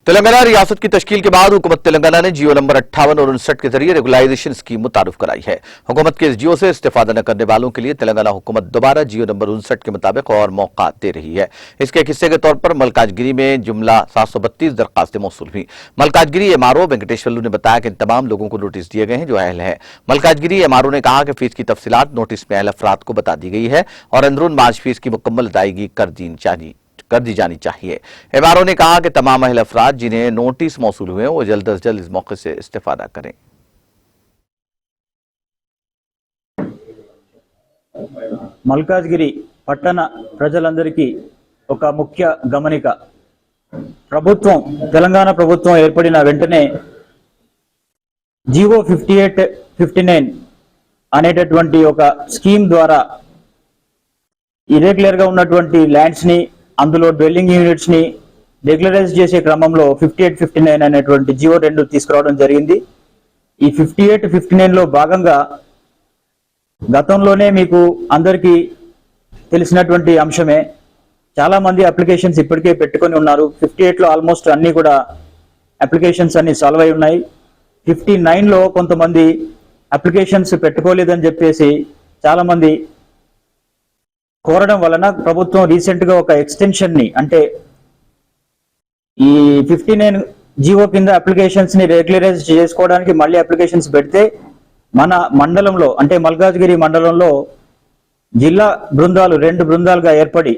तेलंगाना रियासत की तश्कील के बाद हुकूमत तेलंगाना ने जियो नंबर 58 और 59 के जरिए रेगुलाइजेशन स्कीम मुतारिफ कराई है। हुकूमत के इस जियो से इस्तेफादा न करने वालों के लिए तेलंगाना हुकूमत दोबारा जियो नंबर 59 के मुताबिक और मौका दे रही है। इसके एक हिस्से के तौर पर मलकाजगिरी में जुमला 732 दरखास्तें मौसूल हुई। मलकाजगिरी एमआरओ वेंकटेश्वरलू ने बताया कि इन तमाम लोगों को नोटिस दिए गए हैं जो अहल है। मलकाजगिरी एमआरओ ने कहा कि फीस की तफसीलात नोटिस में अहल अफराद को बता दी गई है और अंदरून मार्च फीस की मुकम्मल अदायगी कर दी जानी चाहिए। एमआरओ ने कहा कि तमाम अहल अफराद जिन्हें नोटिस मौसूल हुए वो जल्द अज जल्द इस मौके से इस्तेफादा करें। మల్కాజ్గిరి పట్టణ ప్రజలందరికీ ఒక ముఖ్య గమనిక. ప్రభుత్వం తెలంగాణ ప్రభుత్వం ఏర్పడిన వెంటనే జీవో 5859 అనేటటువంటి ఒక స్కీమ్ ద్వారా ఇర్రెగ్యులర్ గా ఉన్నటువంటి ల్యాండ్స్ ని అందులో డ్వెల్లింగ్ యూనిట్స్ ని రెగ్యులరైజ్ చేసే క్రమంలో 5859 అనేటువంటి జీవో 2 తీసుకురావడం జరిగింది. ఈ 5859 లో భాగంగా గతంలోనే మీకు అందరికీ తెలిసినటువంటి అంశమే, చాలా మంది అప్లికేషన్స్ ఇప్పటికే పెట్టుకొని ఉన్నారు. 58 లో ఆల్మోస్ట్ అన్ని కూడా అప్లికేషన్స్ అన్ని సాల్వ్ అయి ఉన్నాయి. 59 లో కొంతమంది అప్లికేషన్స్ పెట్టుకోలేదని చెప్పేసి చాలా మంది కోరడం వలన ప్రభుత్వం రీసెంట్ గా ఒక ఎక్స్టెన్షన్ ని, అంటే ఈ 59 జీవో కింద అప్లికేషన్స్ ని రెగ్యులరైజ్ చేసుకోవడానికి మళ్ళీ అప్లికేషన్స్ పెడితే మన మండలంలో అంటే మల్కాజ్గిరి మండలంలో జిల్లా బృందాలు 2 బృందాలుగా ఏర్పడి